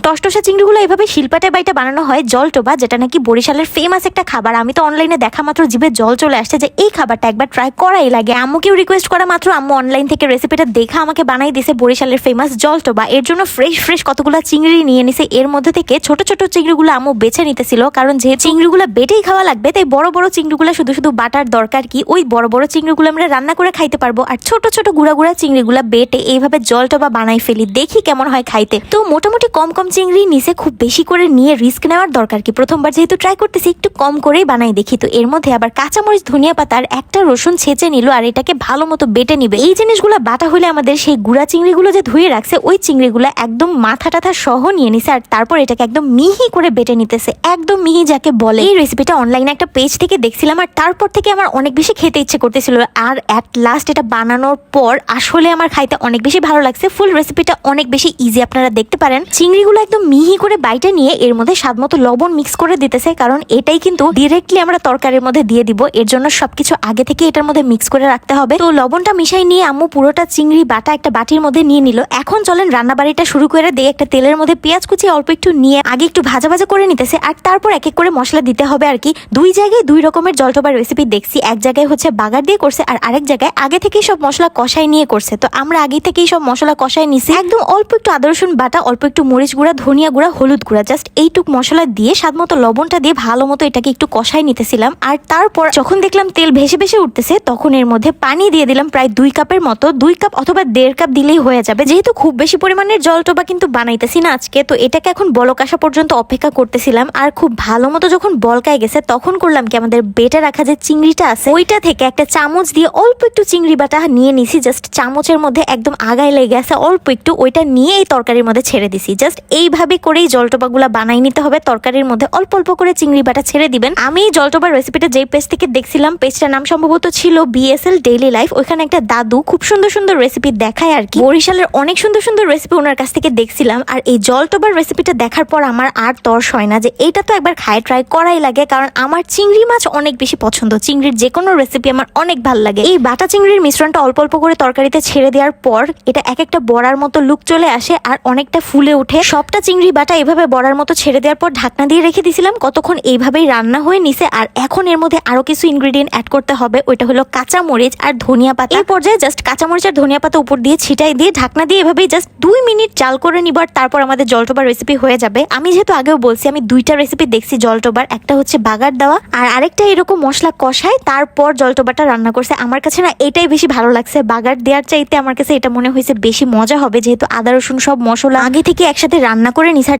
টসটসা চিংড়িগুলো এভাবে শিলপাটায় বাইটা বানানো হয় জলটোবা, যেটা নাকি বরিশালের ফেমাস একটা খাবার। আমি তো অনলাইনে দেখা মাত্র জিভে জল চলে আসছে যে এই খাবারটা একবার ট্রাই করাই লাগে। আম্মুকেও রিকোয়েস্ট করা মাত্র আম্মু অনলাইন থেকে রেসিপিটা দেখা আমাকে বানাই দিছে বরিশালের ফেমাস জলটোবা। এর জন্য ফ্রেশ ফ্রেশ কতগুলো চিংড়ি নিয়ে নিছে। এর মধ্যে থেকে ছোট ছোট চিংড়িগুলো আম্মু বেছে নিতেছিল, কারণ যে চিংড়িগুলো বেটেই খাওয়া লাগবে, তাই বড় বড় চিংড়িগুলো শুধু শুধু বাটার দরকার কি, ওই বড় বড় চিংড়িগুলো আমরা রান্না করে খাইতে পারবো। আর ছোট ছোট গুড়া গুড়া চিংড়িগুলো বেটে এইভাবে জলটোবা বানাই ফেলি, দেখি কেমন হয় খাইতে। তো মোটামুটি কম কম চিংড়ি নিচে, খুব বেশি করে নিয়ে রিস্ক নেওয়ার দরকার কি, প্রথমবার যেহেতু ট্রাই করতেছি একটু কম করেই বানাই দেখি। তো এর মধ্যে আবার কাঁচামরিচ, ধনিয়া পাতা আর একটা রসুন ছেঁচে নিল, আর এটাকে ভালো মতো বেটে নিবে। এই জিনিসগুলো বাটা হলে আমাদের সেই গুড়া চিংড়িগুলো যে ধুয়ে রাখছে ওই চিংড়িগুলো একদম মাথা টাথা সহ নিয়ে নিছে, আর তারপর এটাকে একদম মিহি করে বেটে নিতেছে, একদম মিহি যাকে বলে। এই রেসিপিটা অনলাইনে একটা পেজ থেকে দেখছিলাম, আর তারপর থেকে আমার অনেক বেশি খেতে ইচ্ছে করতেছিল। আর অ্যাট লাস্ট এটা বানানোর পর আসলে আমার খাইতে অনেক বেশি ভালো লাগছে। ফুল রেসিপিটা অনেক বেশি ইজি, আপনারা দেখতে পারেন। চিংড়িগুলো একদম মিহি করে বাইটা নিয়ে এর মধ্যে স্বাদ মতো লবণ মিক্স করে দিতেছে, কারণ এটাই কিন্তু ডিরেক্টলি আমরা তরকারির মধ্যে দিয়ে দিব। এর জন্য সবকিছু আগে থেকে এটার মধ্যে মিক্স করে রাখতে হবে। তো লবণটা মিশাই নিয়ে আম্মু পুরোটা চিংড়ি বাটা একটা বাটির মধ্যে নিয়ে নিল। এখন চলেন রান্না বাড়িটা শুরু করে দিয়ে একটা তেলের মধ্যে পেঁয়াজ কুচি অল্প একটু নিয়ে আগে একটু ভাজা ভাজা করে নিতেছে, আর তারপর এক এক করে মশলা দিতে হবে আর কি। দুই জায়গায় দুই রকমের জলটোবার রেসিপি দেখছি, এক জায়গায় হচ্ছে বাগার দিয়ে করছে, আর আরেক জায়গায় আগে থেকেই সব মশলা কষাই নিয়ে করছে। তো আমরা আগে থেকেই সব মশলা কষাই নিছি, একদম অল্প একটু আদা রসুন বাটা, অল্প একটু মরিচ গুঁড়া, ধনিয়া গুঁড়া, হলুদ গুঁড়া, জাস্ট এইটুক মশলা দিয়ে স্বাদ মতো লবণটা দিয়ে ভালো মতো এটাকে একটু কষাই নিতেছিলাম। আর তারপর যখন দেখলাম তেল ভেসে ভেসে উঠতেছে, তখন এর মধ্যে পানি দিয়ে দিলাম প্রায় 2 কাপের মতো। 2 কাপ অথবা 1.5 কাপ দিলেই হয়ে যাবে, যেহেতু খুব বেশি পরিমাণের জলটোবা কিন্তু বানাইতেছি না আজকে। তো এটাকে এখন বলক আসা পর্যন্ত অপেক্ষা করতেছিলাম, আর খুব ভালো মতো যখন বলকায় গেছে তখন করলাম কি, আমাদের বেটে রাখা যে চিংড়িটা আছে ওইটা থেকে একটা চামচ দিয়ে অল্প একটু চিংড়ি বাটা নিয়ে নিছি। জাস্ট চামচের মধ্যে একদম আগায় লেগে গেছে অল্প একটু, ওইটা নিয়ে এই তরকারির মধ্যে ছেড়ে দিছি। জাস্ট এইভাবে করেই জলটোবাগুলা বানাই নিতে হবে। তরকারির মধ্যে অল্প অল্প করে চিংড়ি বাটা ছেড়ে দিবেন। আমি জলটোবার রেসিপিটা যেই পেজ থেকে দেখছিলাম, পেজটার নাম সম্ভবত ছিল BSL ডেইলি লাইফ। ওইখানে একটা দাদু খুব সুন্দর সুন্দর রেসিপি দেখায় আর কি, বরিশালের অনেক সুন্দর সুন্দর রেসিপি ওনার কাছ থেকে দেখছিলাম। আর এই জলটোবার রেসিপিটা দেখার পর আমার আর তর্স হয় না যে এইটা তো একবার খায় ট্রাই করাই লাগে, কারণ আমার চিংড়ি মাছ অনেক বেশি পছন্দ। চিংড়ির যে কোনো রেসিপি আমার অনেক ভালো লাগে। এই বাটা চিংড়ির মিশ্রণটা অল্প অল্প করে তরকারিতে ছেড়ে দেওয়ার পর এটা এক একটা বড়ার মতো লুক চলে আসে, আর অনেকটা ফুলে ওঠে। সবটা চিংড়ি বাটা এভাবে বড়ার মতো ছেড়ে দেওয়ার পর ঢাকনা দিয়ে রেখে দিয়েছিলাম, কতক্ষণ এইভাবেই রান্না হয়ে নিছে। আর এখন এর মধ্যে আরো কিছু ইনগ্রেডিয়েন্ট অ্যাড করতে হবে, ওইটা হলো কাঁচা মরিচ আর ধনিয়া পাতা। এই পর্যায়ে জাস্ট কাঁচা মরিচ আর ধনিয়া পাতা উপর দিয়ে ছিটাই দিয়ে ঢাকনা দিয়ে এভাবেই জাস্ট 2 মিনিট জাল করে নিব, আর তারপর আমাদের জলটোবার রেসিপি হয়ে যাবে। আমি যেহেতু আগেও বলছি আমি 2টা রেসিপি দেখছি জলটোবার, একটা হচ্ছে বাগার দেওয়া আর আরেকটা এরকম মশলা কষায় তারপর জলটোবারটা রান্না করছে। আমার কাছে না এটাই বেশি ভালো লাগছে, বাগার দেওয়ার চাইতে আমার কাছে এটা মনে হয়েছে বেশি মজা হবে, যেহেতু আদা রসুন সব মশলা আগে থেকে একসাথে রান্না করে নিছে।